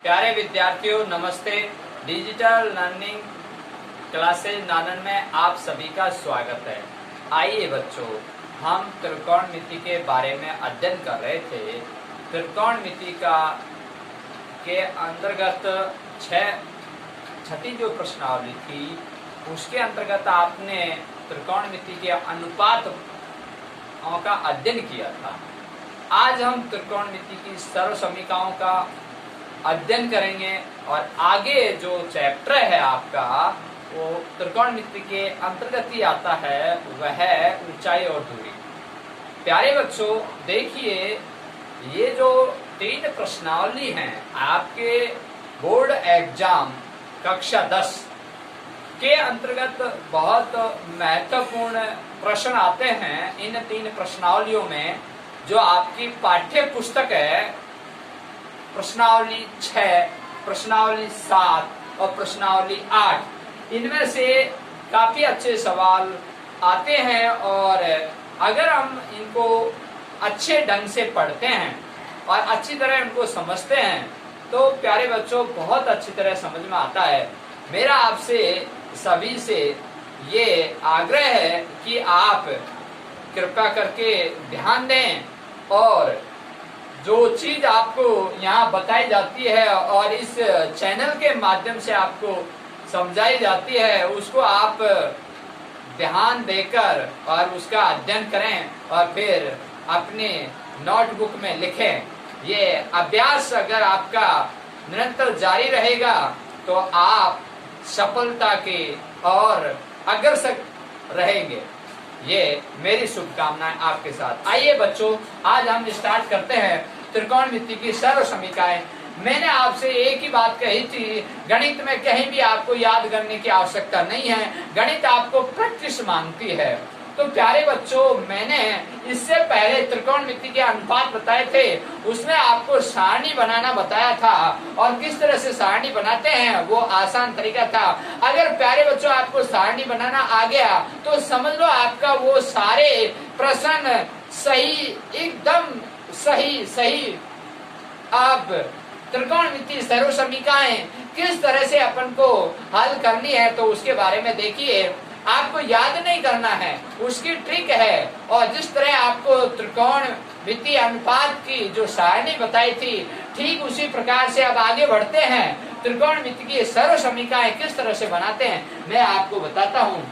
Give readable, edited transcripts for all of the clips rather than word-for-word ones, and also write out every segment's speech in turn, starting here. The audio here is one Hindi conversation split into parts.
प्यारे विद्यार्थियों नमस्ते। डिजिटल लर्निंग क्लासेज नानन में आप सभी का स्वागत है। आइए बच्चों, हम त्रिकोणमिति के बारे में अध्ययन कर रहे थे। त्रिकोणमिति का के अंतर्गत छठी जो प्रश्नावली थी उसके अंतर्गत आपने त्रिकोणमिति के अनुपात का अध्ययन किया था। आज हम त्रिकोणमिति की सरल समीकरणों का अध्ययन करेंगे और आगे जो चैप्टर है आपका वो त्रिकोणमिति के अंतर्गत ही आता है, वह है ऊंचाई और दूरी। प्यारे बच्चों देखिए, ये जो 3 प्रश्नावली हैं आपके बोर्ड एग्जाम कक्षा 10 के अंतर्गत बहुत महत्वपूर्ण प्रश्न आते हैं। इन 3 प्रश्नावलियों में जो आपकी पाठ्य पुस्तक है, प्रश्नावली 6, प्रश्नावली 7 और प्रश्नावली 8, इनमें से काफी अच्छे सवाल आते हैं और अगर हम इनको अच्छे ढंग से पढ़ते हैं और अच्छी तरह इनको समझते हैं तो प्यारे बच्चों बहुत अच्छी तरह समझ में आता है। मेरा आपसे सभी से ये आग्रह है कि आप कृपया करके ध्यान दें और जो चीज आपको यहाँ बताई जाती है और इस चैनल के माध्यम से आपको समझाई जाती है उसको आप ध्यान देकर और उसका अध्ययन करें और फिर अपने नोटबुक में लिखें। ये अभ्यास अगर आपका निरंतर जारी रहेगा तो आप सफलता के और अग्रसर रहेंगे। ये मेरी शुभकामनाएं आपके साथ। आइए बच्चों, आज हम स्टार्ट करते हैं त्रिकोणमिति की सरल समीकरणें। मैंने आपसे एक ही बात कही थी, गणित में कहीं भी आपको याद करने की आवश्यकता नहीं है, गणित आपको प्रैक्टिस मांगती है। तो प्यारे बच्चों, मैंने इससे पहले त्रिकोणमिति के अनुपात बताए थे, उसमें आपको सारणी बनाना बताया था और किस तरह से सारणी बनाते हैं वो आसान तरीका था। अगर प्यारे बच्चों आपको सारणी बनाना आ गया तो समझ लो आपका वो सारे प्रश्न सही, एकदम सही। अब त्रिकोणमिति सरल समीकरणें किस तरह से अपन को हल करनी है तो उसके बारे में देखिए। आपको याद नहीं करना है, उसकी ट्रिक है। और जिस तरह आपको त्रिकोणमिति अनुपात की जो सारणी बताई थी ठीक उसी प्रकार से अब आगे बढ़ते हैं। त्रिकोणमिति की सरल समीकरणें किस तरह से बनाते हैं मैं आपको बताता हूँ।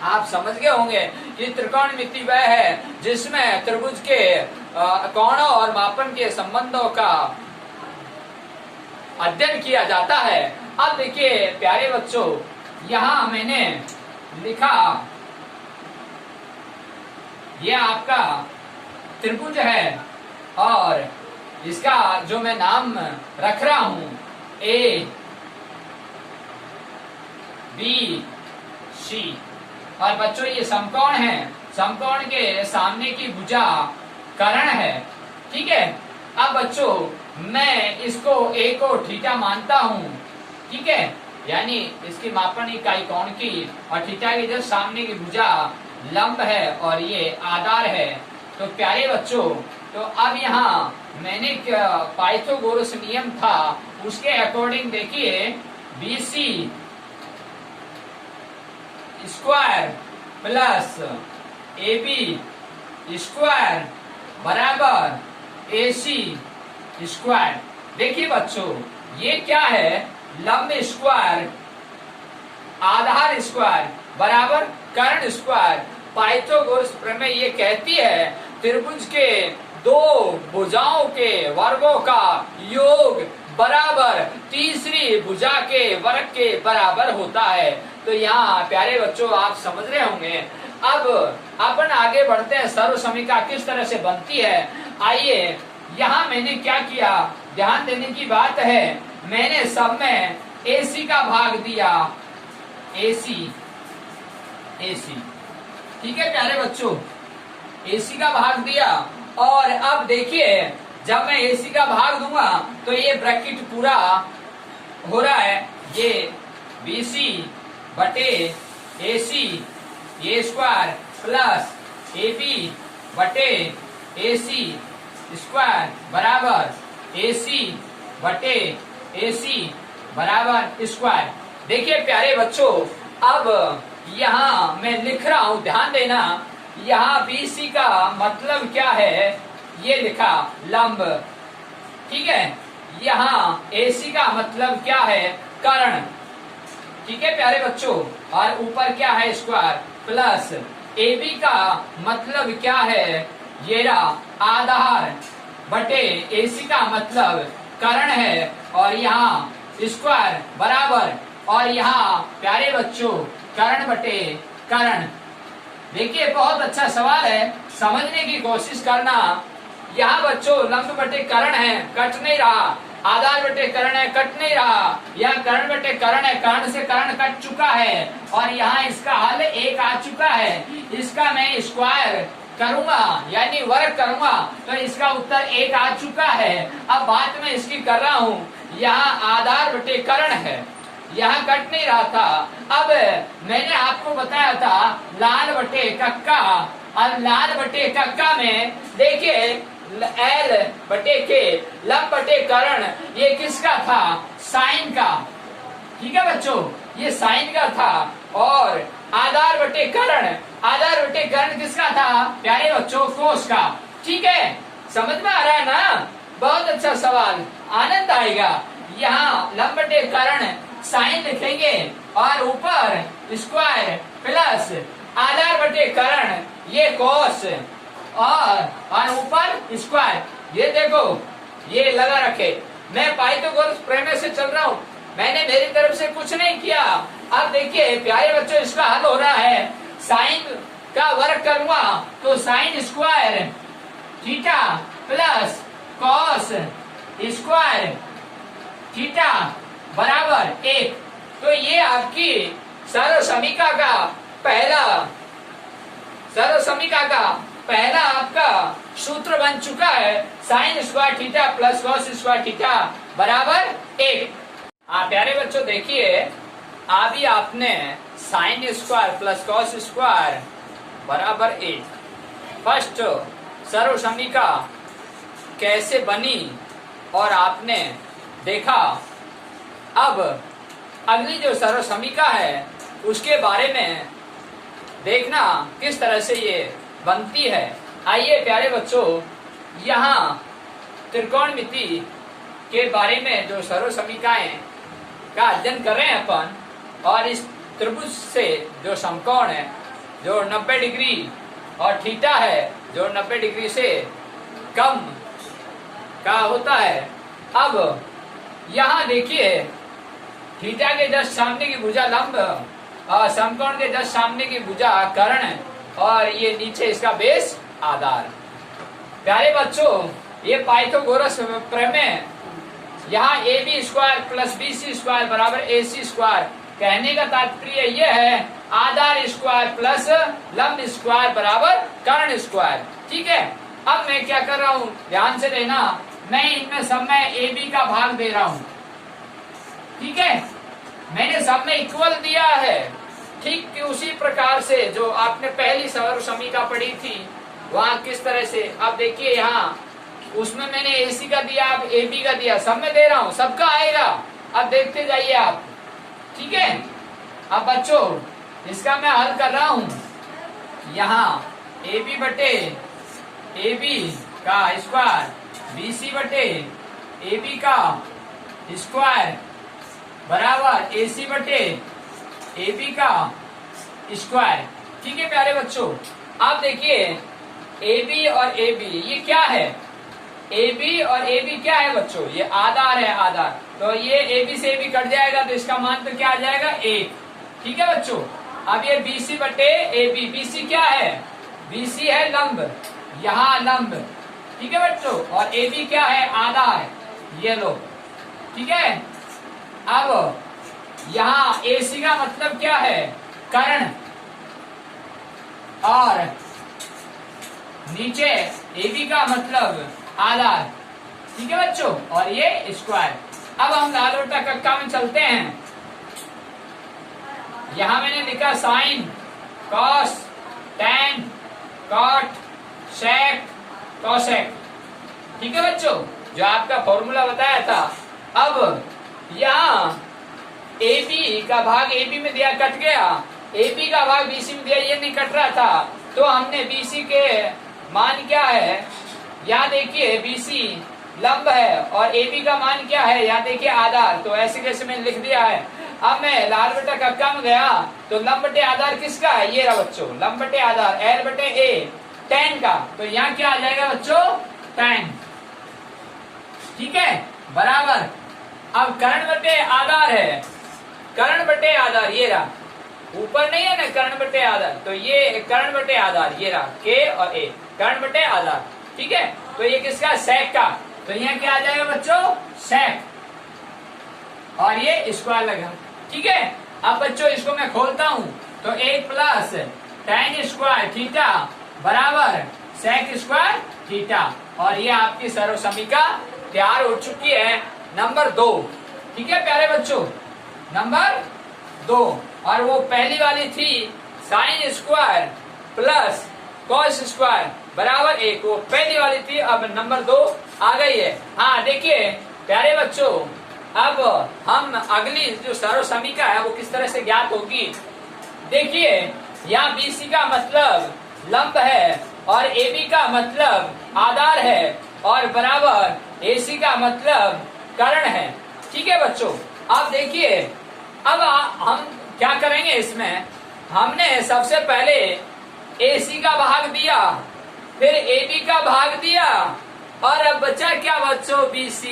आप समझ गए होंगे कि त्रिकोणमिति वह है जिसमें त्रिभुज के कोणों और मापन के संबंधों का अध्ययन किया जाता है। अब देखिए प्यारे बच्चों, यहाँ मैंने लिखा, यह आपका त्रिभुज है और इसका जो मैं नाम रख रहा हूं ए बी सी। और बच्चों ये समकोण है, समकोण के सामने की भुजा कर्ण है, ठीक है। अब बच्चों मैं इसको ए को थीटा मानता हूँ, ठीक है, यानी इसकी मापन इकाई कोण की, और थीटा की जस्ट सामने की भुजा लंब है और ये आधार है। तो प्यारे बच्चों, तो अब यहाँ मैंने पाइथागोरस नियम था उसके अकॉर्डिंग देखिए, BC square plus AB square बराबर AC स्क्वायर। देखिए बच्चों ये क्या है, लंब स्क्वायर आधार स्क्वायर बराबर कर्ण स्क्वायर। पाइथागोरस प्रमेय ये कहती है त्रिभुज के 2 भुजाओं के वर्गों का योग बराबर तीसरी भुजा के वर्ग के बराबर होता है। तो यहाँ प्यारे बच्चों आप समझ रहे होंगे। अब अपन आगे बढ़ते हैं, सरल समीकरण किस तरह से बनती है। आइए, यहाँ मैंने क्या किया, ध्यान देने की बात है, मैंने सब में AC का भाग दिया, AC, ठीक है प्यारे बच्चों, AC का भाग दिया। और अब देखिए जब मैं AC का भाग दूंगा तो ये ब्रैकेट पूरा हो रहा है, ये BC बटे AC ये स्क्वायर प्लस AB बटे AC स्क्वायर बराबर AC बटे AC बराबर स्क्वायर। देखिए प्यारे बच्चों, अब यहाँ मैं लिख रहा हूं, ध्यान देना, यहाँ BC का मतलब क्या है, ये लिखा लंब, ठीक है। यहाँ AC का मतलब क्या है, कर्ण, ठीक है प्यारे बच्चों, और ऊपर क्या है, स्क्वायर, प्लस AB का मतलब क्या है, ये रहा आधार, बटे AC का मतलब कर्ण है, और यहाँ स्क्वायर बराबर, और यहाँ प्यारे बच्चों कर्ण बटे कर्ण। देखिए बहुत अच्छा सवाल है, समझने की कोशिश करना। यहाँ बच्चों लंब बटे कर्ण है, कट नहीं रहा, आधार बटे कर्ण है, कट नहीं रहा, यह कर्ण बटे कर्ण है, कर्ण से कर्ण कट चुका है, और यहाँ इसका हल 1 आ चुका है। इसका मैं स्क्वायर करूंगा यानी वर्ग करूंगा, तो इसका उत्तर 1 आ चुका है। अब बात मैं इसकी कर रहा हूँ, यहाँ आधार बटे कर्ण है, यहाँ कट नहीं रहा था। अब मैंने आपको बताया था लाल बटे कक्का, और लाल बटे कक्का में देखिए L बटे के, लंब बटे कर्ण, ये किसका था, साइन का, ठीक है बच्चों, ये साइन का था। और आधार बटे कर्ण, आधार बटे कर्ण किसका था प्यारे बच्चों, कोस का, ठीक है। समझ में आ रहा है ना, बहुत अच्छा सवाल, आनंद आएगा। यहाँ लंब बटे कर्ण साइन लिखेंगे, और ऊपर स्क्वायर प्लस आधार बटे कर्ण, ये कोस, और ऊपर स्क्वायर। ये देखो ये लगा रखे, मैं पाइथागोरस प्रमेय से चल रहा हूँ, मैंने मेरी तरफ से कुछ नहीं किया। अब देखिए प्यारे बच्चों, इसका हल हो रहा है, साइन का वर्ग करूंगा तो sine square theta plus cos square theta बराबर 1। तो ये आपकी सर्वसमीका का पहला आपका सूत्र बन चुका है, sine square theta plus cos square theta बराबर 1। प्यारे बच्चों देखिए, अभी आपने sine square plus cos square बराबर 1 फर्स्ट सर्वसमीका कैसे बनी और आपने देखा। अब अगली जो सर्वसमीका है उसके बारे में देखना किस तरह से ये बनती है। आइए प्यारे बच्चों, यहाँ त्रिकोणमिति के बारे में जो सर्वसमीकाएं का अध्ययन कर रहे हैं अपन, और इस त्रिभुज से जो समकोण है जो 90 डिग्री और थीटा है जो 90 डिग्री से कम का होता है। अब यहाँ देखिए, थीटा के जस्ट सामने की भुजा लंब और समकोण के जस्ट सामने की भुजा कर्ण, और ये नीचे इसका बेस आधार। प्यारे बच्चों, ये पाइथागोरस प्रमेय, यहाँ AB square plus BC square बराबर AC स्क्वायर, कहने का तात्पर्य यह है आधार स्क्वायर प्लस लंब स्क्वायर बराबर कर्ण स्क्वायर, ठीक है। अब मैं क्या कर रहा हूँ, ध्यान से लेना, मैं इनमें सब में AB का भाग दे रहा हूँ, ठीक है। मैंने सब में इक्वल दिया है, ठीक उसी प्रकार से जो आपने पहली सर्वसमीका पढ़ी थी वहाँ किस तरह से। अब देखिए यहाँ उसमें मैंने AC का दिया, अब AB का दिया, सब में दे रहा हूँ, सबका आएगा। अब देखते जाइए आप, ठीक है। अब बच्चों इसका मैं हल कर रहा हूँ, यहाँ AB बटे AB का स्क्वायर, BC बटे AB का स्क्वायर बराबर AC बटे AB का स्क्वायर, ठीक है प्यारे बच्चों। आप देखिए AB और AB ये क्या है, AB और AB क्या है बच्चों, ये आधार है, आधार, तो ये AB से AB कट जाएगा तो इसका मान तो क्या आ जाएगा 1, ठीक है बच्चों। अब ये BC बटे AB, BC क्या है, BC है लंब, यहाँ लंब, ठीक है बच्चों, और AB क्या है, आधार, ये लो, ठीक है। अब यहाँ AC का मतलब क्या है, कर्ण, और नीचे AB का मतलब आधार, ठीक है बच्चों, और ये स्क्वायर। अब हम लाल बटा कक्का में चलते हैं। यहाँ मैंने लिखा साइन, कॉस, टैन, कॉट, सेक, कोसेक, ठीक है बच्चों, जो आपका फॉर्मूला बताया था। अब यहाँ ए बी का भाग ए बी में दिया, कट गया, ए बी का भाग बी सी में दिया, ये नहीं कट रहा था, तो हमने बी सी के मान क्या है, यहाँ देखिए बी सी लंब है और ए बी का मान क्या है, यहाँ देखिए आधार, तो ऐसे कैसे मैंने लिख दिया है। अब मैं लाल बटे कक्का में गया तो लंब बटे आधार किसका है, ये रहा बच्चों, लंब बटे आधार एल बटे ए tan का, तो यहाँ क्या आ जाएगा बच्चों, tan, ठीक है, बराबर। अब कर्ण बटे आधार है, कर्ण बटे आधार ये रहा, ऊपर नहीं है ना कर्ण बटे आधार, तो ये कर्ण बटे आधार ये रहा, के और ए, कर्ण बटे आधार, ठीक है, तो ये किसका, sec का, तो यहाँ क्या आ जाएगा बच्चों, sec, और ये स्क्वायर लगा, ठीक है। अब बच्चों इसको मैं खोलता हूं, तो 1 प्लस tan स्क्वायर थीटा बराबर sec स्क्वायर थीटा, और ये आपकी सर्व समीका तैयार हो चुकी है, नंबर 2, ठीक है प्यारे बच्चों, नंबर 2। और वो पहली वाली थी sine square plus cos square बराबर 1, वो पहली वाली थी, अब नंबर 2 आ गई है। हाँ देखिए प्यारे बच्चों, अब हम अगली जो सर्व समीका है वो किस तरह से ज्ञात होगी, देखिए यहाँ बीसी का मतलब लंब है और AB का मतलब आधार है और बराबर AC का मतलब कर्ण है, ठीक है बच्चों। अब देखिए, अब हम क्या करेंगे, इसमें हमने सबसे पहले AC का भाग दिया, फिर AB का भाग दिया, और अब बचा क्या बच्चों, BC,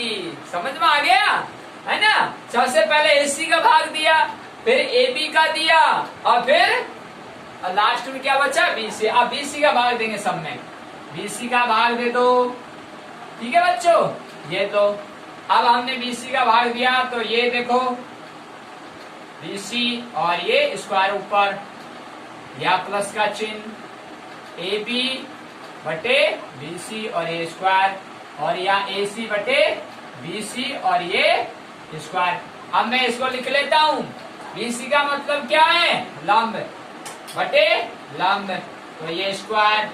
समझ में आ गया है ना। सबसे पहले AC का भाग दिया, फिर AB का दिया, और फिर लास्ट में क्या बचा, BC। अब BC का भाग देंगे सब में, BC का भाग दे दो, ठीक है बच्चों, ये तो अब हमने BC का भाग दिया, तो ये देखो BC और ये स्क्वायर ऊपर, या प्लस का चिन्ह, AB बटे BC और ये स्क्वायर, और यहाँ AC बटे BC और ये स्क्वायर। अब मैं इसको लिख लेता हूँ, BC का मतलब क्या है, लंब बटे लंब, तो ये स्क्वायर,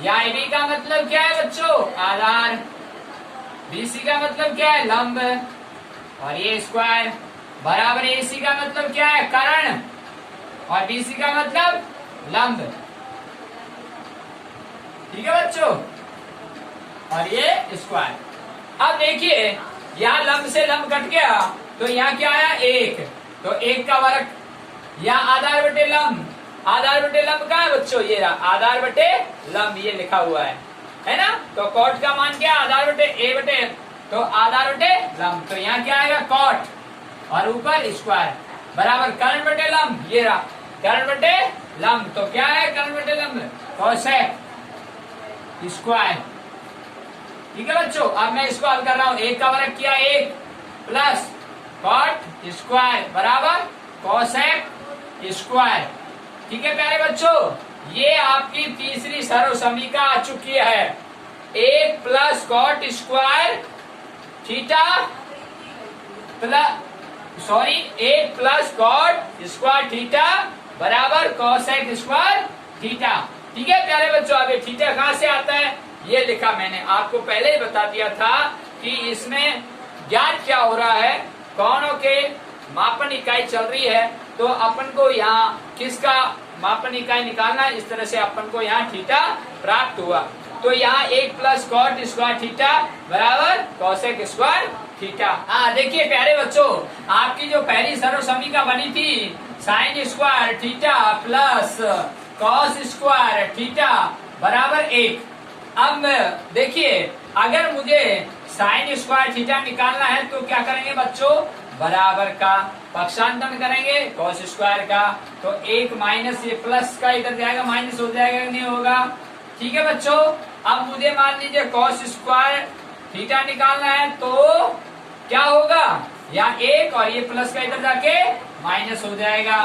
या AB का मतलब क्या है बच्चों, आधार, BC का मतलब क्या है, लंब, और ये स्क्वायर बराबर AC का मतलब क्या है, कर्ण, और BC का मतलब लंब, ठीक है बच्चों, और ये स्क्वायर। अब देखिए यहाँ लंब से लंब कट गया, तो यहाँ क्या आया, 1, तो 1 का वर्ग, यहाँ आधार बटे लंब, आधार बटे लंब का है बच्चों, ये रहा आधार बटे लंब, ये लिखा हुआ है ना। तो कॉट का मान क्या, आधार बटे ए बटे, तो आधार बटे लंब, तो यहाँ क्या आएगा, कॉट, और ऊपर स्क्वायर बराबर कर्ण बटे लंब, ये रहा कर्ण बटे लंब, तो क्या है कर्ण बटे लंब, कोसेक स्क्वायर, ठीक है बच्चों। अब मैं इसको हल कर रहा हूँ, 1 का वर्ग किया 1 प्लस कॉट स्क्वायर बराबर कोसेक स्क्वायर, ठीक है प्यारे बच्चों। ये आपकी तीसरी सर्व समीका आ चुकी है, 1 plus cot square theta plus 1 plus cot square theta बराबर कोसेक स्क्वायर थीटा, ठीक है प्यारे बच्चों। अब ये थीटा कहाँ से आता है, ये लिखा मैंने आपको पहले ही बता दिया था कि इसमें ज्ञात क्या हो रहा है, कोणों के मापन इकाई चल रही है, तो अपन को यहाँ किसका मापन इकाई निकालना है, इस तरह से अपन को यहाँ थीटा प्राप्त हुआ। तो यहाँ 1 प्लस कॉट स्क्वायर थीटा बराबर कोसेक स्क्वायर थीटा। हाँ देखिए प्यारे बच्चों, आपकी जो पहली सर्व समीका बनी थी, sine square theta plus cos square theta बराबर 1। अब देखिए, अगर मुझे साइन स्क्वायर थीटा निकालना है तो क्या करेंगे बच्चों, बराबर का पक्षांतरण करेंगे कॉस स्क्वायर का, तो 1 माइनस ये प्लस का इधर जाएगा, माइनस हो जाएगा, नहीं होगा, ठीक है बच्चों। अब मुझे मान लीजिए कॉस स्क्वायर थीटा निकालना है, तो क्या होगा, यहाँ 1 और ये प्लस का इधर जाके माइनस हो जाएगा।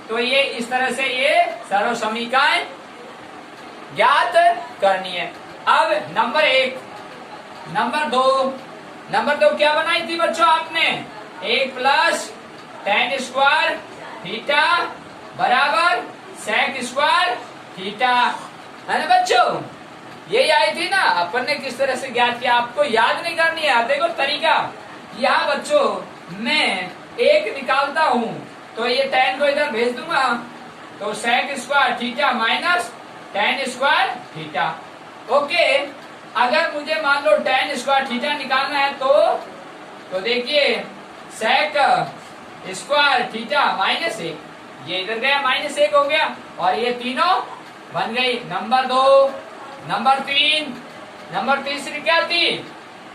तो ये इस तरह से ये सर्व समीकाएं ज्ञात करनी है। अब नंबर 1, नंबर 2 क्या बनाई थी बच्चों आपने, 1 प्लस tan स्क्वायर थीटा बराबर sec स्क्वायर थीटा, है ना बच्चों, यही आई थी ना। अपन ने किस तरह से ज्ञात किया, आपको याद नहीं करनी है, देखो तरीका। यहाँ बच्चों मैं एक निकालता हूं तो ये tan को इधर भेज दूंगा, तो sec square theta minus tan square theta. Okay, अगर मुझे मान लो tan स्क्वायर थीटा निकालना है तो देखिए sec स्क्वायर थीटा माइनस 1, ये इधर गया -1 हो गया, और ये तीनों बन गई। नंबर 2, नंबर 3, नंबर तीसरी क्या थी,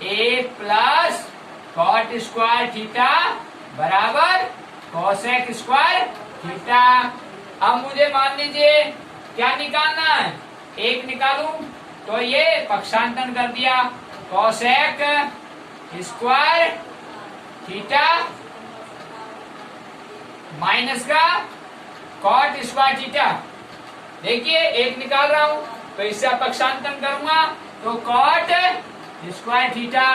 a plus cot square theta बराबर कोसेक स्क्वायर थीटा। अब मुझे मान लीजिए क्या निकालना है, 1 निकालूं तो ये पक्षांतरण कर दिया, कोसेक स्क्वायर थीटा माइनस का कॉट स्क्वायर थीटा। देखिए 1 निकाल रहा हूं तो इससे पक्षांतरण करूंगा तो कॉट स्क्वायर थीटा।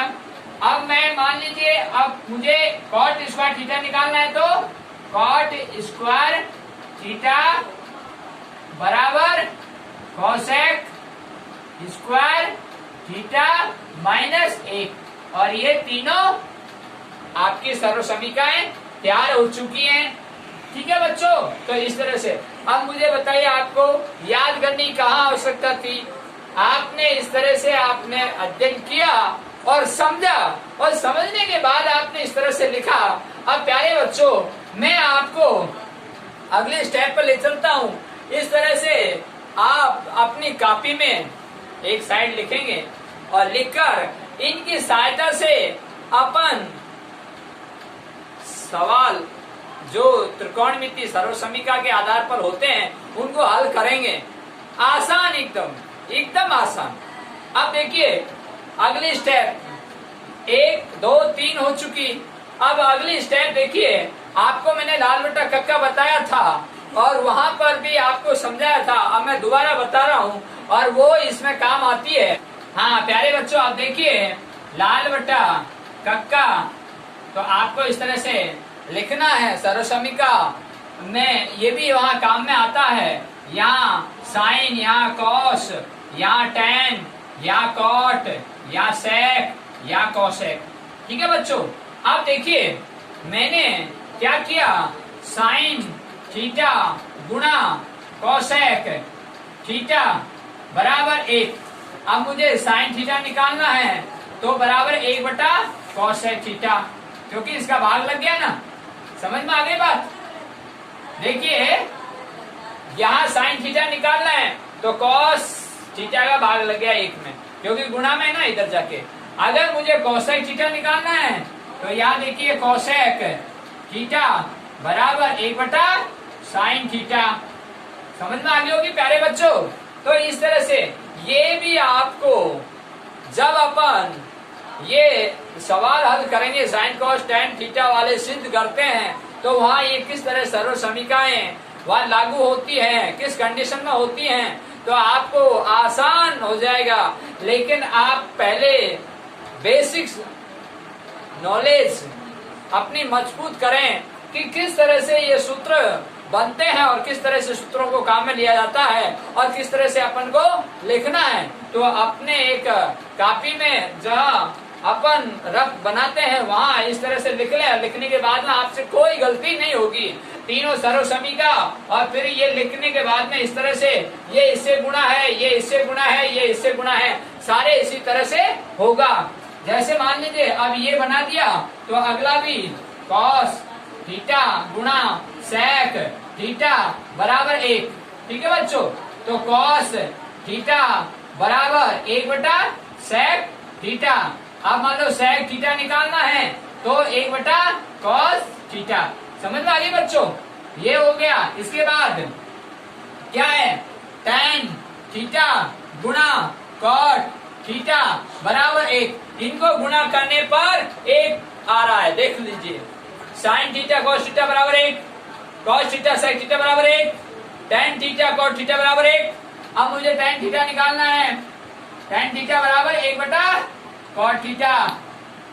अब मैं मान लीजिए अब मुझे कॉट स्क्वायर थीटा निकालना है तो कॉट स्क्वायर थीटा बराबर कोसेक स्क्वायर थीटा माइनस 1, और ये तीनों आपकी सर्वसमीकाएं तैयार हो चुकी हैं। ठीक है बच्चों, तो इस तरह से अब मुझे बताइए आपको याद करने की कहाँ आवश्यकता थी। आपने इस तरह से आपने अध्ययन किया और समझा, और समझने के बाद आपने इस तरह से लिखा। अब प्यारे बच्चों, मैं आपको अगले स्टेप पर ले चलता हूँ। इस तरह से आप अपनी कॉपी में एक साइड लिखेंगे और लिखकर इनकी सहायता से अपन सवाल जो त्रिकोणमिति सर्वसमीका के आधार पर होते हैं उनको हल करेंगे। आसान, एकदम आसान। अब देखिए अगली स्टेप 1, 2, 3 हो चुकी। अब अगली स्टेप देखिए, आपको मैंने लाल बटा कक्का बताया था और वहां पर भी आपको समझाया था। अब मैं दोबारा बता रहा हूँ और वो इसमें काम आती है। हाँ प्यारे बच्चों, आप देखिए लाल बटा कक्का तो आपको इस तरह से लिखना है। सर्वसमीका में ये भी वहां काम में आता है। यहाँ साइन, यहाँ कॉस, यहाँ टैन, यहाँ कॉट, यहाँ सेक, यहाँ कोसेक। ठीक है बच्चों, अब देखिए मैंने क्या किया, साइन थीटा गुणा कोसेक थीटा बराबर 1। अब मुझे साइन थीटा निकालना है तो बराबर 1 बटा कोसेक थीटा, क्योंकि इसका भाग लग गया ना। समझ में आ गई बात। देखिए यहाँ साइन थीटा निकालना है तो कॉस थीटा का भाग लग गया 1 में, क्योंकि गुणा में ना इधर जाके। अगर मुझे कोसेक थीटा निकालना है तो यहाँ देखिए कोसेक थीटा बराबर 1 बटा साइन थीटा। समझ में आ गई होगी प्यारे बच्चों। तो इस तरह से ये भी आपको जब अपन ये सवाल हल करेंगे साइन कॉस टैन थीटा वाले सिद्ध करते हैं तो वहाँ ये किस तरह सर्वसमीकाएं वहाँ लागू होती हैं, किस कंडीशन में होती हैं, तो आपको आसान हो जाएगा। लेकिन आप पहले बेसिक्स नॉलेज अपनी मजबूत करें कि किस तरह से ये सूत्र बनते हैं और किस तरह से सूत्रों को काम में लिया जाता है और किस तरह से अपन को लिखना है। तो अपने एक कॉपी में जहाँ अपन रफ बनाते हैं वहाँ इस तरह से लिख ले। लिखने के बाद में आपसे कोई गलती नहीं होगी। तीनों सर्वसमीका और फिर ये लिखने के बाद में इस तरह से ये इससे गुणा है, ये इससे गुणा है, ये इससे गुणा है, सारे इसी तरह से होगा। जैसे मान लीजिए अब ये बना दिया तो अगला भी कॉस थीटा गुणा सेक थीटा बराबर 1। ठीक है बच्चों, तो कॉस थीटा बराबर 1 बटा सेक थीटा। अब मान लो सेक थीटा निकालना है तो 1 बटा कॉस थीटा। समझ में आ गई बच्चों, ये हो गया। इसके बाद क्या है, टैन थीटा गुणा कॉट थीटा बराबर 1। इनको गुणा करने पर 1 आ रहा है, देख लीजिए। साइन थीटा कॉस थीटा बराबर 1, कॉस थीटा सेक थीटा बराबर 1, टैन थीटा कॉट थीटा बराबर 1। अब मुझे टैन थीटा निकालना है, टैन थीटा बराबर 1 बटा कॉट थीटा।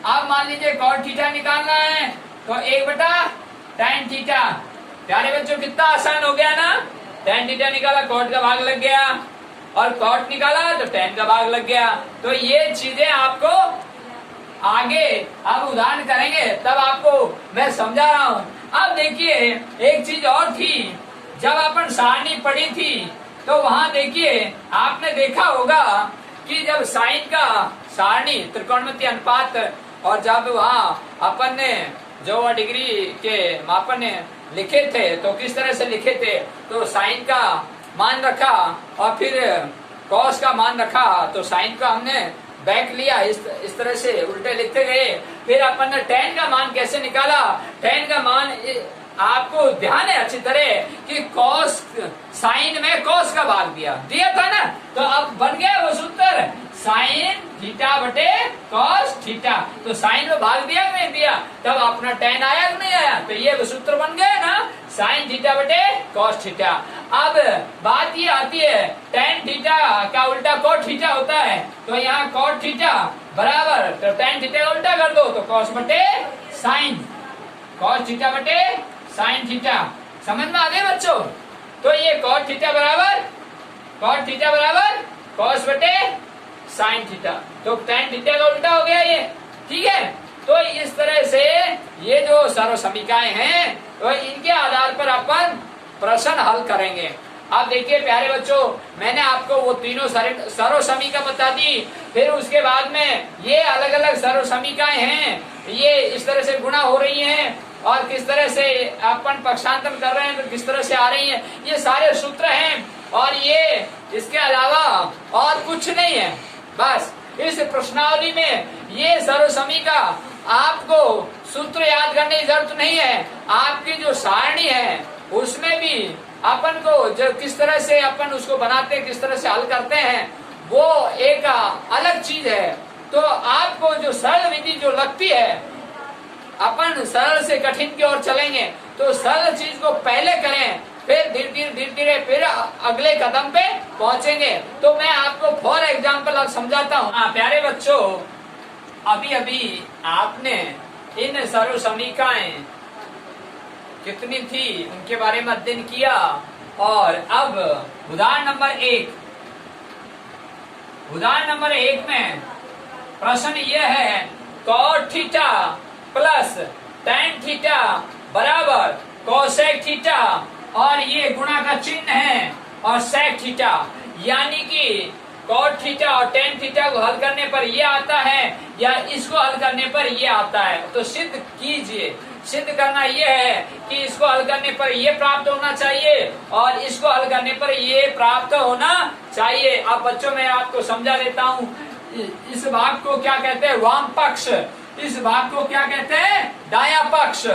अब मान लीजिए कॉट थीटा निकालना है तो 1 बटा टैन थीटा। प्यारे बच्चों कितना आसान हो गया ना। टैन थीटा निकाला, कॉट का भाग लग गया, और कॉट निकाला तो टैन का भाग लग गया। तो ये चीजें आपको आगे अब उदाहरण करेंगे तब आपको मैं समझा रहा हूँ। अब देखिए एक चीज और थी, जब अपन सारणी पढ़ी थी तो वहां देखिए आपने देखा होगा कि जब साइन का सारणी त्रिकोणमितीय अनुपात और जब वहां अपन ने जो डिग्री के मापन लिखे थे तो किस तरह से लिखे थे, तो साइन का मान रखा और फिर कॉस का मान रखा, तो साइन का हमने बैक लिया, इस तरह से उल्टे लिखते गए। फिर अपन ने tan का मान कैसे निकाला, tan का मान आपको ध्यान है अच्छी तरह कि कॉस साइन में कॉस का भाग दिया था ना, तो अब बन गया वो सूत्र साइन थीटा बटे कॉस थीटा। तो साइन में भाग दिया नहीं दिया, तब अपना tan आया कि नहीं आया, तो ये सूत्र बन गया ना साइन थीटा बटे कॉस थीटा। अब बात ये आती है tan थीटा का उल्टा कॉट थीटा होता है, तो यहाँ कॉट थीटा बराबर, तो tan थीटा का उल्टा कर दो तो कॉस बटे साइन, कॉस थीटा बटे साइन थीटा। समझ में आ गए बच्चों? तो ये कॉट थीटा बराबर कॉस बटे साइन थीटा, तो tan थीटा का उल्टा हो गया ये, ठीक है। तो इस तरह से ये जो सर्व समीकरण हैं तो इनके आधार पर अपन प्रश्न हल करेंगे। अब देखिए प्यारे बच्चों, मैंने आपको वो तीनों सर्व समीकरण बता दी, फिर उसके बाद में ये अलग अलग सर्व समीकरण हैं, ये इस तरह से गुणा हो रही हैं और किस तरह से अपन पक्षांतर कर रहे हैं तो किस तरह से आ रही हैं, ये सारे सूत्र हैं और ये इसके अलावा और कुछ नहीं है। बस इस प्रश्नावली में ये सर्व समीकरण आपको सूत्र याद करने की जरूरत नहीं है, आपकी जो सारणी है उसमें भी अपन को जो किस तरह से अपन उसको बनाते हैं, किस तरह से हल करते हैं, वो एक अलग चीज है। तो आपको जो सरल विधि जो लगती है, अपन सरल से कठिन की ओर चलेंगे, तो सरल चीज को पहले करें, फिर धीरे धीरे फिर अगले कदम पे पहुंचेंगे। तो मैं आपको फॉर एग्जाम्पल अब समझाता हूँ। प्यारे बच्चों, अभी अभी आपने इन सर्व समीकरण कितनी थी उनके बारे में अध्ययन किया, और अब उदाहरण नंबर एक में प्रश्न यह है cot theta plus tan theta बराबर कोसेक थीटा, और ये गुणा का चिन्ह है और सेक थीटा, यानी कि कॉट थीटा और tan थीटा को हल करने पर ये आता है या इसको हल करने पर ये आता है। तो सिद्ध कीजिए, सिद्ध करना ये है कि इसको हल करने पर ये प्राप्त होना चाहिए और इसको हल करने पर ये प्राप्त होना चाहिए। अब बच्चों मैं आपको समझा देता हूँ, इस भाग को क्या कहते हैं, वाम पक्ष, इस भाग को क्या कहते हैं, दायां पक्ष,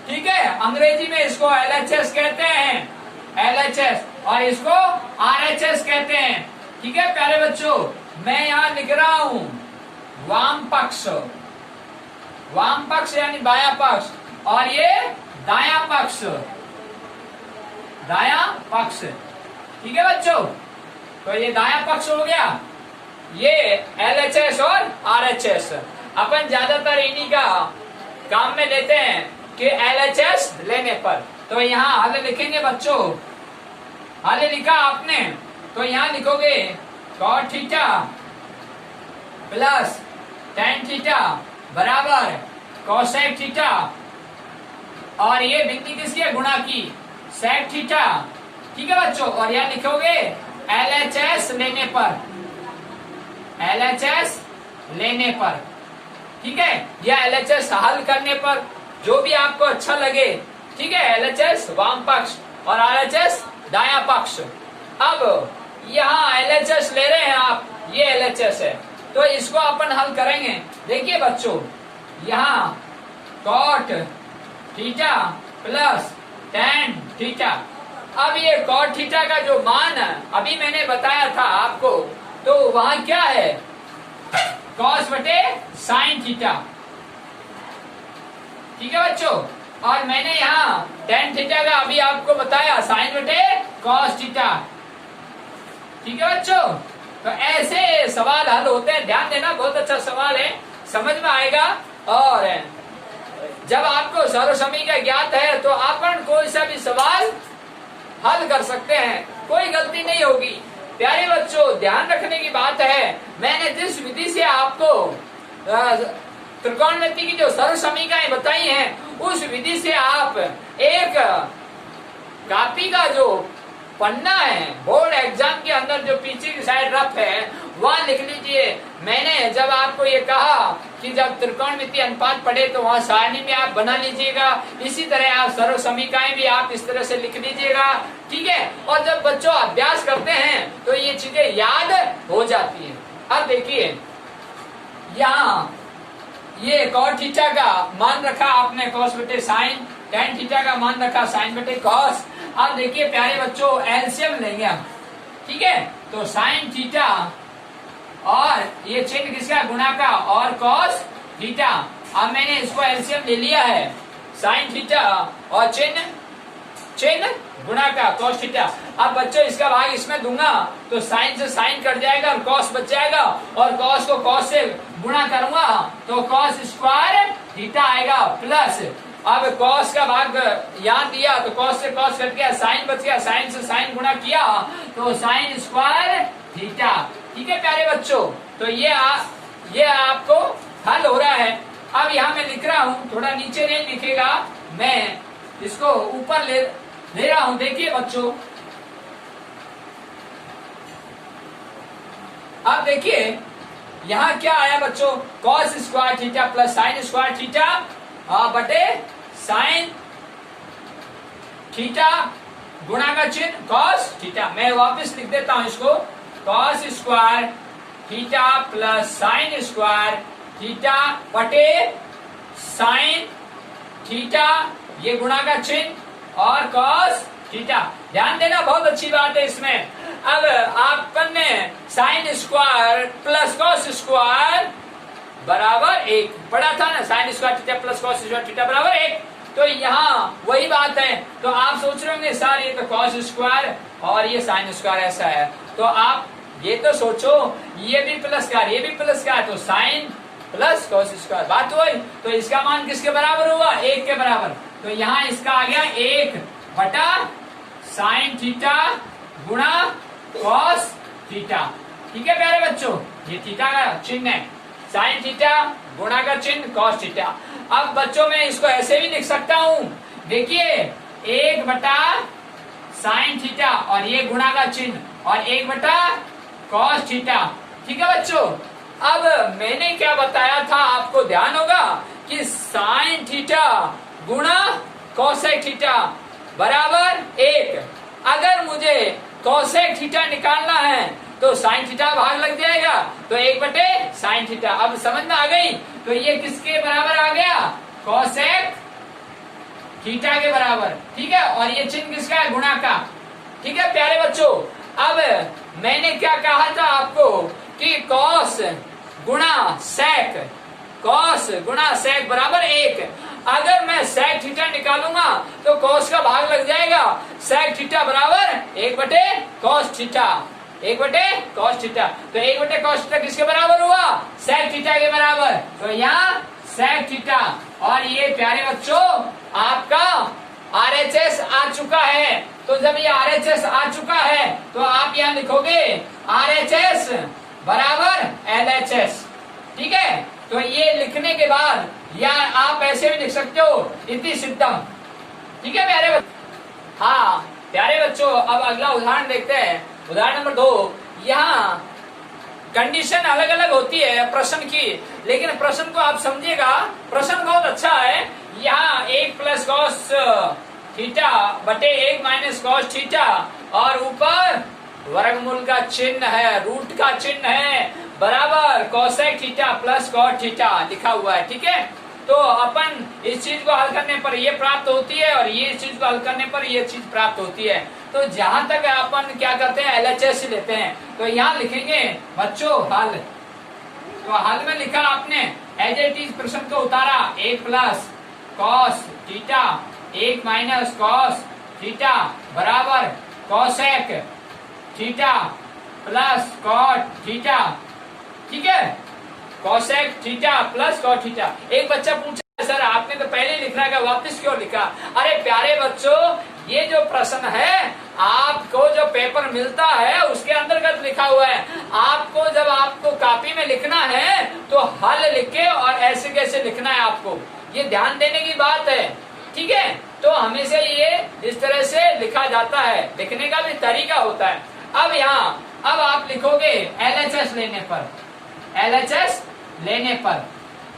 ठीक है। अंग्रेजी में इसको LHS कहते हैं, LHS, और इसको RHS कहते हैं, ठीक है प्यारे बच्चों। मैं यहाँ लिख रहा हूँ वाम पक्ष यानी बायां पक्ष, और ये दायां पक्ष, ठीक है बच्चों। तो ये दायां पक्ष हो गया, ये LHS और RHS। अपन ज्यादातर इन्हीं का काम में लेते हैं कि LHS लेने पर। तो यहाँ हल लिखेंगे बच्चों, हल लिखा आपने, तो यहाँ लिखोगे cot theta plus tan theta बराबर कोसेक थीटा, और ये बिंदी किसकी है, गुणा की, सेक थीटा, ठीक है बच्चों। और यहाँ लिखोगे LHS लेने पर, ठीक है, या LHS हल करने पर, जो भी आपको अच्छा लगे, ठीक है। LHS वाम पक्ष और RHS दायां पक्ष। अब यहाँ LHS ले रहे हैं आप, ये LHS है, तो इसको अपन हल करेंगे। देखिए बच्चों, यहाँ cot theta plus tan theta, अब ये कॉट थीटा का जो मान है अभी मैंने बताया था आपको, तो वहां क्या है, कॉस बटे साइन थीटा, ठीक है बच्चों। और मैंने यहाँ tan थीटा का अभी आपको बताया साइन बटे कॉस थीटा, ठीक है बच्चों। तो ऐसे सवाल हल होते हैं, ध्यान देना, बहुत अच्छा सवाल है, समझ में आएगा। और जब आपको सर्व समीकरण ज्ञात है तो अपन कोई सा भी सवाल हल कर सकते हैं, कोई गलती नहीं होगी। प्यारे बच्चों, ध्यान रखने की बात है, मैंने जिस विधि से आपको त्रिकोणमिति की जो सर्व समीकरणें बताई हैं उस विधि से आप एक कॉपी का जो पन्ना है बोर्ड एग्जाम के अंदर जो पीछे की साइड रफ है वहां लिख लीजिए। मैंने जब आपको ये कहा कि जब त्रिकोणमिति अनुपात पढ़े तो वहां सारणी में आप बना लीजिएगा, इसी तरह आप सर्व समीकरणें भी आप इस तरह से लिख लीजिएगा, ठीक है। और जब बच्चों अभ्यास करते हैं तो ये चीजें याद हो जाती है। अब देखिए यहाँ ये cot थीटा का मान रखा आपने cos बटे साइन, tan थीटा का मान रखा साइन बटे cos। अब देखिए प्यारे बच्चों एलसीएम लेंगे हम, ठीक है। तो साइन थीटा और ये चिन्ह किसका गुणा का और cos थीटा। अब मैंने इसको एलसीएम ले लिया है, साइन थीटा और चिन्ह गुणा का cos थीटा। अब बच्चों इसका भाग इसमें दूंगा तो साइन से साइन कट जाएगा और cos बच जाएगा, और cos को cos से गुणा करूंगा तो cos स्क्वायर थीटा आएगा, प्लस अब cos का भाग यहाँ दिया तो cos से cos कट गया, साइन बच गया, साइन से साइन गुणा किया तो साइन स्क्वायर थीटा, ठीक है प्यारे बच्चों। तो ये आपको हल हो रहा है। अब यहाँ मैं लिख रहा हूँ, थोड़ा नीचे नहीं लिखेगा, मैं इसको ऊपर ले रहा हूँ। देखिए बच्चों अब देखिए यहाँ क्या आया बच्चों, cos square theta plus sine square theta बटे साइन थीटा गुणा का चिन्ह cos थीटा। मैं वापस लिख देता हूं इसको, cos square theta plus sine square theta बटे साइन थीटा, ये गुणा का चिन्ह और cos थीटा। ध्यान देना, बहुत अच्छी बात है इसमें। अब आपने sine square plus cos square बराबर 1 पढ़ा था ना, sine square theta plus cos square theta बराबर 1। तो यहाँ वही बात है। तो आप सोच रहे होंगे सर ये तो cos स्क्वायर और ये साइन स्क्वायर ऐसा है, तो आप ये तो सोचो ये भी प्लस का ये भी प्लस का, तो साइन प्लस cos स्क्वायर बात हुई। तो इसका मान किसके बराबर हुआ, 1 के बराबर। तो यहाँ इसका आ गया 1 बटा साइन थीटा गुणा cos थीटा, ठीक है प्यारे बच्चों। ये थीटा का चिन्ह है, साइन थीटा गुणा का चिन्ह cos थीटा। अब बच्चों मैं इसको ऐसे भी लिख सकता हूँ, देखिए 1 बटा साइन थीटा और ये गुणा का चिन्ह और 1 बटा cos थीटा, ठीक है बच्चों। अब मैंने क्या बताया था आपको ध्यान होगा कि साइन थीटा गुणा कोसेक थीटा बराबर 1। अगर मुझे कोसेक थीटा निकालना है तो साइन थीटा भाग लग जाएगा, तो 1 बटे साइन थीटा। अब समझ में आ गई। तो ये किसके बराबर आ गया, कोसेक थीटा के बराबर, ठीक है। और ये चिन्ह किसका है, गुणा का, ठीक है प्यारे बच्चों। अब मैंने क्या कहा था आपको कि cos गुणा सेक बराबर 1। अगर मैं सेक थीटा निकालूंगा तो cos का भाग लग जाएगा, सेक थीटा बराबर 1 बटे cos थीटा, 1 बटे cos थीटा। तो 1 बटे cos थीटा किसके बराबर हुआ, सेक थीटा के बराबर। तो यहाँ सेक थीटा और ये प्यारे बच्चों आपका RHS आ चुका है। तो जब ये RHS आ चुका है तो आप यहाँ लिखोगे RHS बराबर LHS, ठीक है। तो ये लिखने के बाद या आप ऐसे भी लिख सकते हो इति सिद्धम, ठीक है प्यारे बच्चों। हाँ प्यारे बच्चों, अब अगला उदाहरण देखते हैं। उदाहरण नंबर 2। यहाँ कंडीशन अलग अलग होती है प्रश्न की, लेकिन प्रश्न को आप समझिएगा, प्रश्न बहुत अच्छा है। यहाँ 1 प्लस cos थीटा बटे 1 माइनस cos थीटा और ऊपर वर्गमूल का चिन्ह है, रूट का चिन्ह है, बराबर cosec theta plus cot theta लिखा हुआ है, ठीक है। तो अपन इस चीज को हल करने पर ये प्राप्त होती है और ये चीज को हल करने पर ये चीज प्राप्त होती है। तो जहां तक अपन क्या करते हैं, LHS लेते हैं। तो यहाँ लिखेंगे बच्चों हल। तो हल में लिखा आपने एज इट इज प्रश्न को उतारा, 1 plus cos theta 1 minus cos theta बराबर cosec theta plus cot theta, ठीक है। Cosec theta plus cot theta. एक बच्चा पूछा सर आपने तो पहले लिख रहा है, वापस क्यों लिखा। अरे प्यारे बच्चों, ये जो प्रश्न है आपको जो पेपर मिलता है उसके अंतर्गत लिखा हुआ है। आपको जब आपको कॉपी में लिखना है तो हल लिख के और ऐसे कैसे लिखना है आपको, ये ध्यान देने की बात है। ठीक है, तो हमेशा ये इस तरह से लिखा जाता है, लिखने का भी तरीका होता है। अब यहाँ अब आप लिखोगे LHS लेने पर, LHS लेने पर,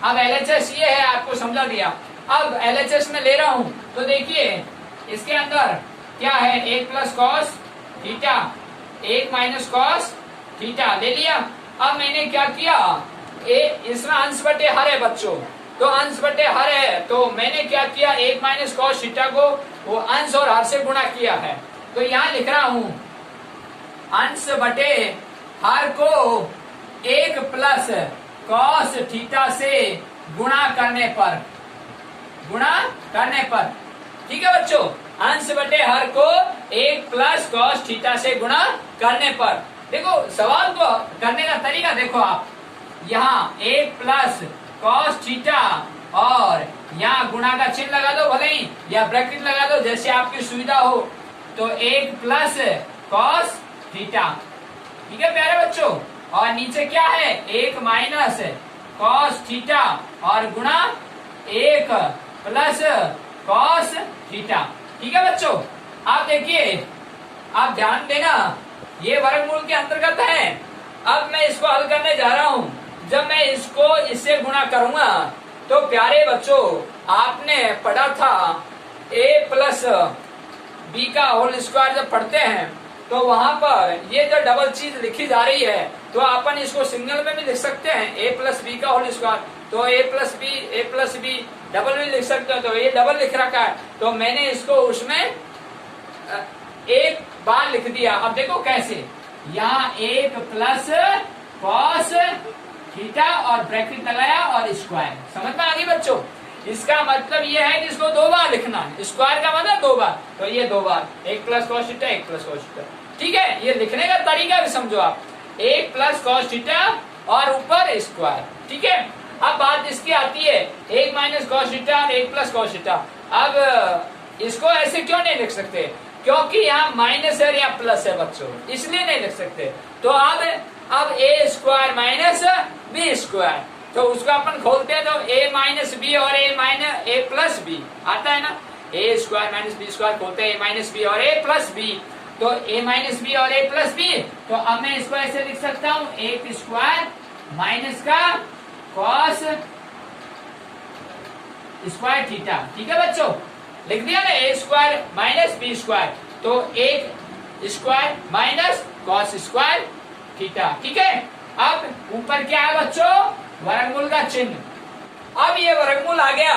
अब LHS ये है, आपको समझा दिया। अब LHS में ले रहा हूं तो देखिए इसके अंदर क्या है, 1 plus cos theta 1 minus cos theta ले लिया। अब मैंने क्या किया, इसमें अंश बटे हर है बच्चों, तो अंश बटे हर है, तो मैंने क्या किया, 1 माइनस कॉस थीटा को वो अंश और हर से गुणा किया है। तो यहाँ लिख रहा हूं अंश बटे हर को 1 प्लस कॉस थीटा से गुणा करने पर, ठीक है बच्चों, अंश बटे हर को 1 प्लस कॉस थीटा से गुणा करने पर। देखो सवाल को करने का तरीका देखो आप, यहाँ 1 प्लस कॉस थीटा और यहाँ गुणा का चिन्ह लगा दो भले ही, या ब्रैकेट लगा दो जैसे आपकी सुविधा हो। तो 1 प्लस कॉस थीटा, ठीक है प्यारे बच्चों, और नीचे क्या है, 1 माइनस कॉस थीटा और गुणा 1 प्लस कॉस थीटा। ठीक है बच्चों, आप देखिए, आप ध्यान देना, ये वर्गमूल के अंतर्गत है। अब मैं इसको हल करने जा रहा हूं। जब मैं इसको इससे गुणा करूंगा तो प्यारे बच्चों आपने पढ़ा था a प्लस बी का होल स्क्वायर जब पढ़ते हैं तो वहां पर ये जो डबल चीज लिखी जा रही है तो अपन इसको सिंगल में भी लिख सकते हैं, a प्लस बी का होल स्क्वायर, तो a प्लस बी डबल भी लिख सकते हो, तो ये डबल लिख रखा है, तो मैंने इसको उसमें एक बार लिख दिया। अब देखो कैसे, यहाँ 1 प्लस कॉस थीटा और ब्रैकेट लगाया और स्क्वायर, समझ में आ गई बच्चों। इसका मतलब ये है कि इसको 2 बार लिखना है, स्क्वायर का मतलब 2 बार, तो ये 2 बार 1 plus cos theta 1 plus cos theta. ठीक है, ये लिखने का तरीका भी समझो आप, 1 प्लस कॉस थीटा और ऊपर स्क्वायर। ठीक है, अब बात इसकी आती है 1 माइनस कॉस थीटा और 1 प्लस कॉस थीटा। अब इसको ऐसे क्यों नहीं लिख सकते, क्योंकि यहाँ माइनस है या प्लस है बच्चों, इसलिए नहीं लिख सकते। तो अब a square minus B square, तो उसको अपन खोलते हैं तो a माइनस बी और a प्लस बी आता है ना, a square minus B square खोलते हैं a माइनस बी और a प्लस बी, तो a माइनस बी और a प्लस बी। तो अब मैं इसको ऐसे लिख सकता हूँ 1 स्क्वायर माइनस का कॉस स्क्वायर थीटा। ठीक है बच्चों, लिख दिया ना, a square minus B square, तो 1 square minus cos square theta. ठीक है, अब ऊपर क्या है बच्चों, वर्गमूल का चिन्ह। अब ये वर्गमूल आ गया।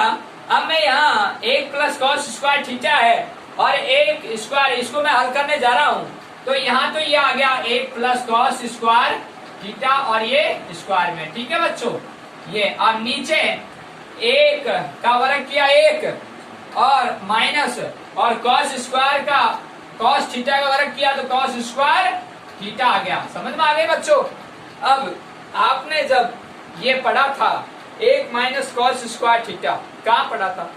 अब मैं यहाँ 1 प्लस कॉस स्क्वायर थीटा है और 1 स्क्वायर, इसको मैं हल करने जा रहा हूँ, तो यहाँ तो ये आ गया 1 प्लस कॉस स्क्वायर थीटा और ये स्क्वायर में। ठीक है बच्चों, ये अब नीचे 1 का वर्ग किया 1 और माइनस और कॉस स्क्वायर का कॉस थीटा का वर्ग किया तो कॉस स्क्वायर थीटा आ गया। समझ में आ गई बच्चों। अब आपने जब ये पढ़ा था 1 माइनस कॉस स्क्वायर थीटा, कहाँ पढ़ा था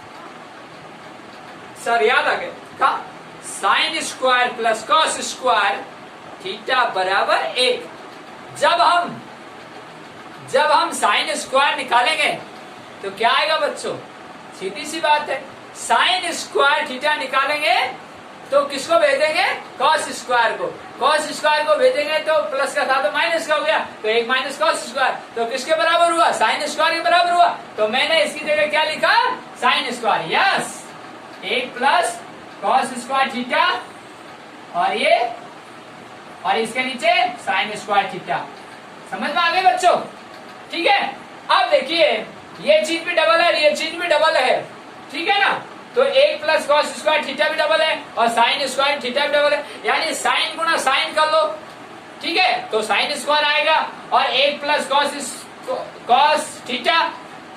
सर, याद आ गया, कहाँ, sine square plus cos square theta बराबर 1। जब हम साइन स्क्वायर निकालेंगे तो क्या आएगा बच्चों, सीधी सी बात है, साइन स्क्वायर थीटा निकालेंगे तो किसको भेजेंगे, कॉस स्क्वायर को, कॉस स्क्वायर को भेजेंगे तो प्लस का था तो माइनस का हो गया, तो 1 माइनस कॉस स्क्वायर, तो किसके बराबर हुआ, साइन स्क्वायर के बराबर हुआ। तो मैंने इसकी जगह क्या लिखा, sine square, yes 1 plus cos square theta और इसके नीचे साइन स्क्वायर थीटा। समझ में आ गई बच्चों। ठीक है, अब देखिए ये चीज भी डबल है, ये चीज भी डबल है, ठीक है ना, तो 1 प्लस कॉस स्क्वायर थीटा भी डबल है और साइन स्क्वायर थीटा भी डबल है, यानी साइन गुना साइन कर लो। ठीक है, तो साइन स्क्वायर आएगा और 1 प्लस कॉस थीटा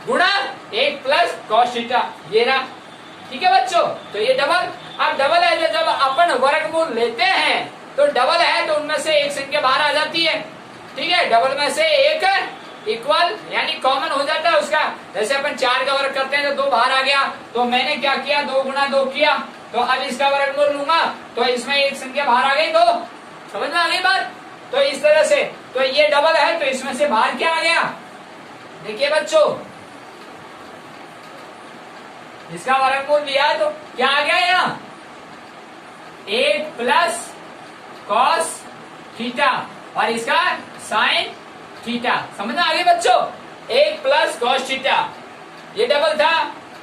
गुणा 1 प्लस कॉस थीटा, ये रहा। ठीक है बच्चों, तो ये डबल, अब डबल है जब अपन वर्गमूल लेते हैं तो डबल है तो उनमें से एक संख्या बाहर आ जाती है। ठीक है, डबल में से एक इक्वल यानी कॉमन हो जाता है उसका, जैसे अपन 4 का वर्ग करते हैं तो 2 बाहर आ गया, तो मैंने क्या किया 2 गुना 2 किया, तो अब इसका वर्गमूल लूंगा तो इसमें एक संख्या बाहर आ गई, तो समझ में आ गई बात। तो इस तरह से, तो ये डबल है तो इसमें से बाहर क्या आ गया, देखिए बच्चों, इसका वर्गमूल लिया तो क्या आ गया यहाँ, 1 प्लस कॉस थीटा और इसका साइन थीटा। समझ में आ गई बच्चों, 1 प्लस कॉस थीटा, ये डबल था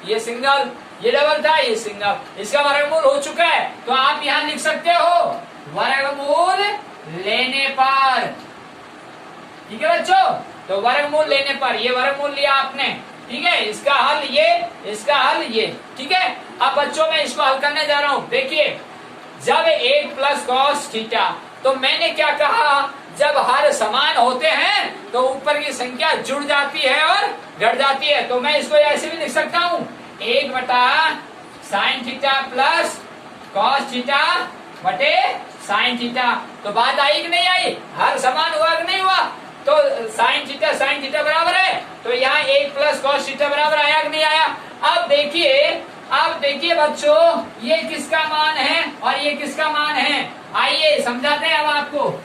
ये सिंगल, ये डबल था ये सिंगल, इसका वर्गमूल हो चुका है। तो आप यहां लिख सकते हो वर्गमूल लेने पर, ठीक है बच्चों। तो वर्गमूल लेने पर ये वर्गमूल लिया आपने, ठीक है, इसका हल ये, इसका हल ये, ठीक है। अब बच्चों मैं इसको हल करने जा रहा हूं। देखिए जब 1 प्लस कॉस थीटा, तो मैंने क्या कहा, जब हर समान होते हैं तो ऊपर की संख्या जुड़ जाती है और घट जाती है। तो मैं इसको ऐसे भी लिख सकता हूं, 1 बटा sine theta plus cos theta बटे साइन थीटा। तो बात आई कि नहीं आई, हर समान हुआ कि नहीं हुआ, तो साइन थीटा बराबर है, तो यहाँ 1 प्लस कॉस थीटा बराबर आया कि नहीं आया। अब देखिए बच्चों, ये किसका मान है और ये किसका मान है, आइए समझाते हैं अब आपको।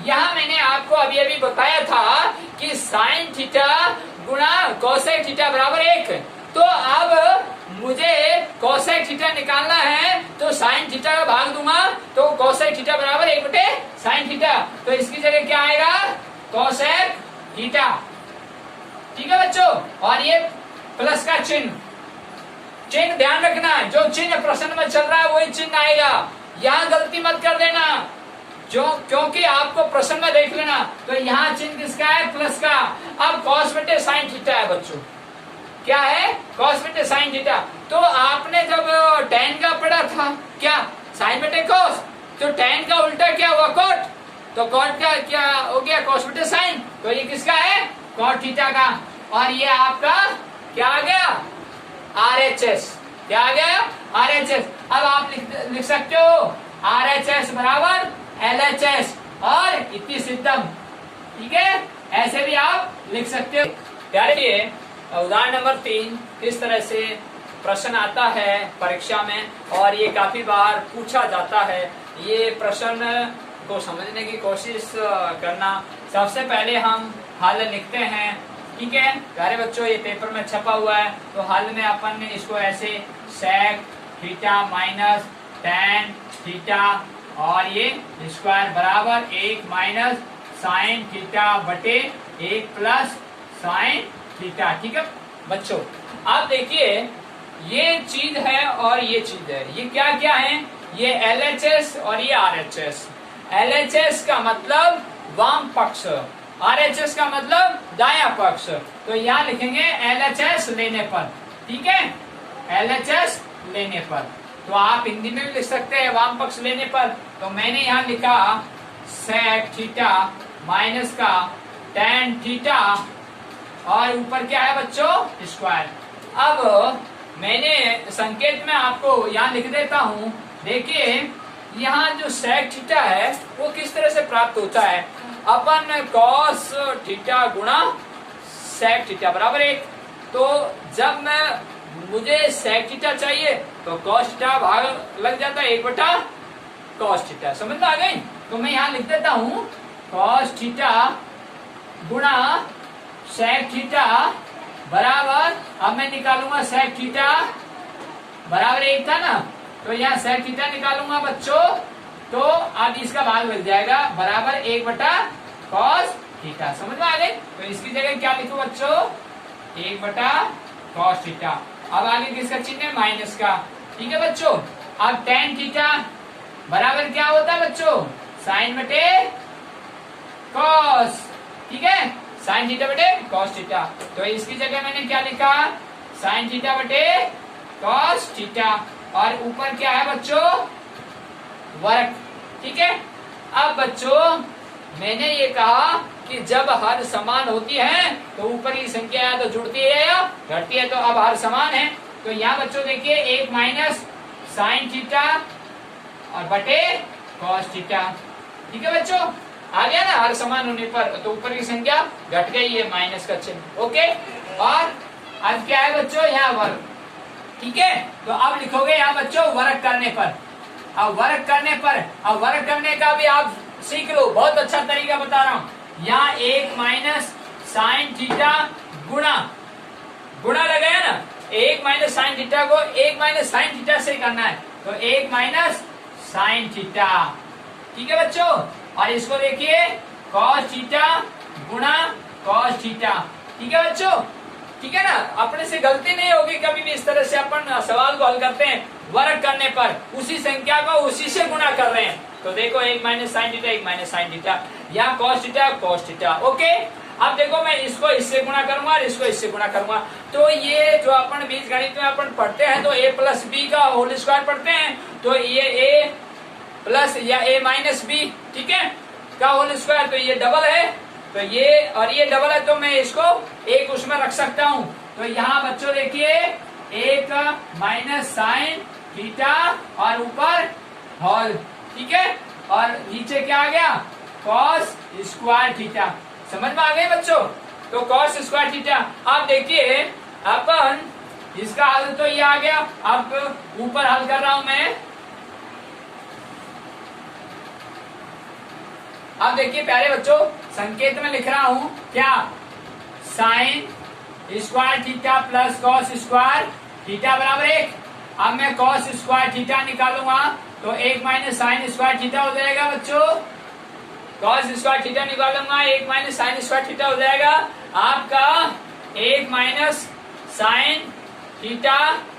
यहाँ मैंने आपको अभी अभी बताया था कि साइन थीटा गुणा कोसेक थीटा बराबर 1। तो अब मुझे कोसेक थीटा निकालना है, तो साइन थीटा का भाग दूंगा, तो कोसेक थीटा बराबर 1 बटे साइन थीटा। तो इसकी जगह क्या आएगा, कोसेक थीटा, ठीक है बच्चों। और ये प्लस का चिन्ह ध्यान रखना, जो चिन्ह प्रश्न में चल रहा है वही चिन्ह आएगा, यहाँ गलती मत कर देना, जो क्योंकि आपको प्रश्न में देख लेना। तो यहाँ चिन्ह किसका है, प्लस का। अब कॉस बटे साइन थीटा है बच्चों, क्या है, कॉस बटे साइन थीटा। तो आपने जब tan का पढ़ा था, क्या साइन बटे कॉस, तो tan का उल्टा क्या हुआ, कॉट, तो कॉट का क्या हो गया, कॉस बटे साइन। तो ये किसका है, कॉट थीटा का। और ये आपका क्या आ गया, RHS, क्या आ गया, RHS। अब आप लिख सकते हो RHS बराबर LHS और इति सिद्धम, ठीक है, ऐसे भी आप लिख सकते हो। यार उदाहरण नंबर 3 इस तरह से प्रश्न आता है परीक्षा में और ये काफी बार पूछा जाता है। ये प्रश्न को समझने की कोशिश करना। सबसे पहले हम हल लिखते हैं, ठीक है प्यारे बच्चों, ये पेपर में छपा हुआ है। तो हल में अपन ने इसको ऐसे sec theta minus tan theta और ये स्क्वायर बराबर 1 माइनस साइन थीटा बटे 1 प्लस साइन थीटा, ठीक है बच्चों। अब देखिए ये चीज है और ये चीज है, ये क्या क्या है, ये LHS और ये RHS। LHS का मतलब वाम पक्ष, RHS का मतलब दायां पक्ष। तो यहाँ लिखेंगे LHS लेने पर, ठीक है, LHS लेने पर। तो आप हिंदी में भी लिख सकते हैं वाम पक्ष लेने पर। तो मैंने यहाँ लिखा सेक थीटा माइनस का tan थीटा और ऊपर क्या है बच्चों, स्क्वायर। अब मैंने संकेत में आपको यहाँ लिख देता हूँ। देखिए यहाँ जो सेक थीटा है वो किस तरह से प्राप्त होता है, अपन कॉस थीटा गुणा सेक थीटा बराबर 1। तो जब मुझे सेक थीटा चाहिए तो कॉस थीटा भाग लग जाता है 1 बटा कॉस थीटा, समझ में आ गई। तो मैं यहाँ लिख देता हूँ कॉस थीटा गुणा सेक थीटा बराबर, अब मैं निकालूंगा सेक थीटा बराबर 1 था ना, तो यहाँ सेक थीटा निकालूंगा बच्चों, तो अब इसका भाग लग जाएगा बराबर 1 बटा कॉस थीटा, समझ में आ गई। तो इसकी जगह क्या लिखो बच्चों, 1 बटा कॉस थीटा। अब आगे किसका चिन्ह है, माइनस का, ठीक है बच्चों। अब tan थीटा बराबर क्या होता है बच्चों, साइन बटे कॉस, ठीक है, साइन थीटा बटे कॉस थीटा। तो इसकी जगह मैंने क्या लिखा, साइन थीटा बटे कॉस थीटा और ऊपर क्या है बच्चों, वर्ग, ठीक है। अब बच्चों मैंने ये कहा कि जब हर समान होती है तो ऊपर की संख्या या तो जुड़ती है या घटती है, तो अब हर समान है। तो यहाँ बच्चों देखिए 1 माइनस साइन थीटा और बटे कॉस थीटा, ठीक है बच्चों, आ गया ना, हर समान होने पर तो ऊपर की संख्या घट गई है, माइनस का चिन्ह, ओके। और अब क्या है बच्चों, यहाँ वर्ग, ठीक है। तो अब लिखोगे यहाँ बच्चों वर्क करने पर। अब वर्क करने का भी आप सीख लो, बहुत अच्छा तरीका बता रहा हूं। यहाँ 1 माइनस साइन थीटा गुणा लगाया ना, 1 माइनस साइन थीटा को 1 माइनस साइन थीटा से करना है, तो 1 माइनस साइन थीटा, ठीक है बच्चों। और इसको देखिए कॉस थीटा गुणा कॉस थीटा, ठीक है बच्चों, ठीक है ना। अपने से गलती नहीं होगी कभी भी, इस तरह से अपन सवाल को हल करते हैं वर्ग करने पर, उसी संख्या को उसी से गुणा कर रहे हैं। तो देखो 1 minus sine theta 1 minus sine theta, यहाँ कॉस थीटा, ओके। अब देखो मैं इसको इससे गुणा करूंगा और इसको इससे गुणा करूंगा, तो ये जो अपन बीज गणित में अपन पढ़ते हैं तो a प्लस बी का होल स्क्वायर पढ़ते हैं, तो ये a प्लस या a माइनस बी, ठीक है, का होल स्क्वायर, तो ये डबल है, तो ये और ये डबल है, तो मैं इसको एक उसमें रख सकता हूं। तो यहाँ बच्चों देखिए 1 माइनस साइन थीटा और ऊपर होल, ठीक है, और नीचे क्या आ गया कॉस स्क्वायर थीटा, समझ में आ गए बच्चों। तो कॉस स्क्वायर थीटा, आप देखिए अपन इसका हल तो ये आ गया, अब ऊपर हल कर रहा हूं मैं। अब देखिए प्यारे बच्चों संकेत में लिख रहा हूं क्या, sine square theta plus cos square theta बराबर 1। अब मैं कॉस स्क्वायर थीटा निकालूंगा तो 1 माइनस साइन स्क्वायर थीटा हो जाएगा बच्चों, कॉस स्क्वायर थीटा निकालूंगा 1 माइनस साइन स्क्वायर थीटा हो जाएगा आपका 1 माइनस साइन थीटा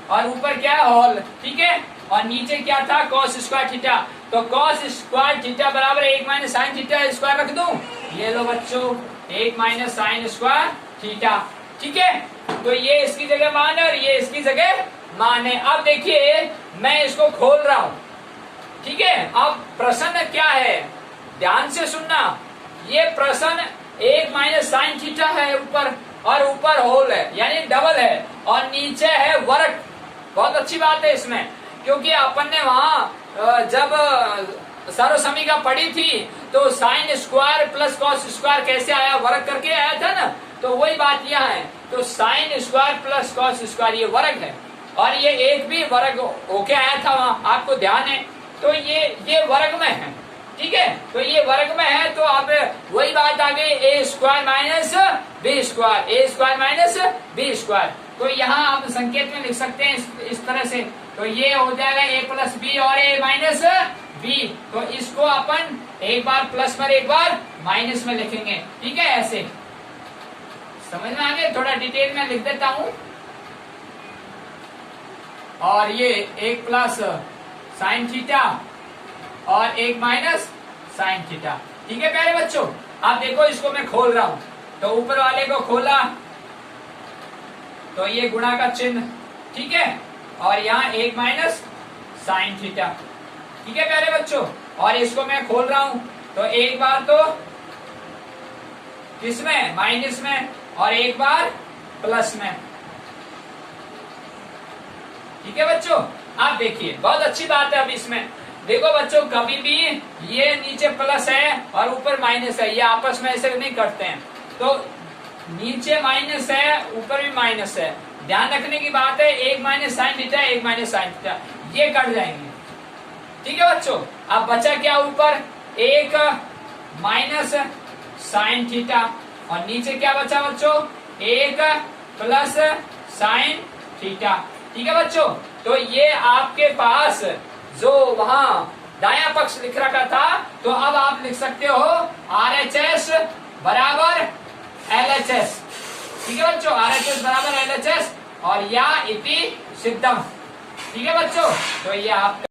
और ऊपर क्या है होल, ठीक है, और नीचे क्या था कॉस स्क्वायर थीटा, तो कॉस स्क्वायर थीटा बराबर 1 माइनस साइन थीटा स्क्वायर रख दूं, ये लो बच्चों 1 माइनस साइन स्क्वायर थीटा, ठीक है। तो ये इसकी जगह मान है और ये इसकी जगह मान है। अब देखिए मैं इसको खोल रहा हूं, ठीक है। अब प्रश्न क्या है ध्यान से सुनना, ये प्रश्न 1 माइनस साइन थीटा है ऊपर, और ऊपर होल है यानी डबल है, और नीचे है वर्ग। बहुत अच्छी बात है इसमें, क्योंकि अपन ने वहां जब सर्वसमीका पढ़ी थी तो sine square plus cos square कैसे आया, वर्ग करके आया था ना, तो वही बात यहाँ है। तो sine square plus cos square ये वर्ग है, और ये एक भी वर्ग होके आया था वहां, आपको ध्यान है। तो ये वर्ग में है, ठीक है, तो ये वर्ग में है, तो अब वही बात आ गई ए स्क्वायर माइनस बी स्क्वायर, ए स्क्वायर माइनस बी स्क्वायर। तो यहाँ आप संकेत में लिख सकते हैं इस तरह से, तो ये हो जाएगा ए प्लस बी और ए माइनस बी, तो इसको अपन एक बार प्लस पर एक बार माइनस में लिखेंगे, ठीक है, ऐसे समझ में आ गए। थोड़ा डिटेल में लिख देता हूं, और ये 1 प्लस साइन थीटा और 1 माइनस साइन थीटा, ठीक है प्यारे बच्चों। आप देखो इसको मैं खोल रहा हूं, तो ऊपर वाले को खोला तो ये गुणा का चिन्ह, ठीक है, और यहाँ 1 माइनस साइन थीटा, ठीक है प्यारे बच्चों। और इसको मैं खोल रहा हूं तो एक बार तो किसमें माइनस में और एक बार प्लस में, ठीक है बच्चों। आप देखिए बहुत अच्छी बात है। अब इसमें देखो बच्चों कभी भी ये नीचे प्लस है और ऊपर माइनस है, ये आपस में ऐसे नहीं करते हैं, तो नीचे माइनस है ऊपर भी माइनस है, ध्यान रखने की बात है। 1 minus sine theta 1 minus sine theta ये कट जाएंगे, ठीक है बच्चों। अब बचा क्या ऊपर 1 माइनस साइन थीटा, और नीचे क्या बचा बच्चों 1 प्लस साइन थीटा, ठीक है बच्चों। तो ये आपके पास जो वहां दाया पक्ष लिख रखा था, तो अब आप लिख सकते हो RHS बराबर LHS, ठीक है बच्चों, RHS बराबर LHS और या इति सिद्धम, ठीक है बच्चों। तो ये आप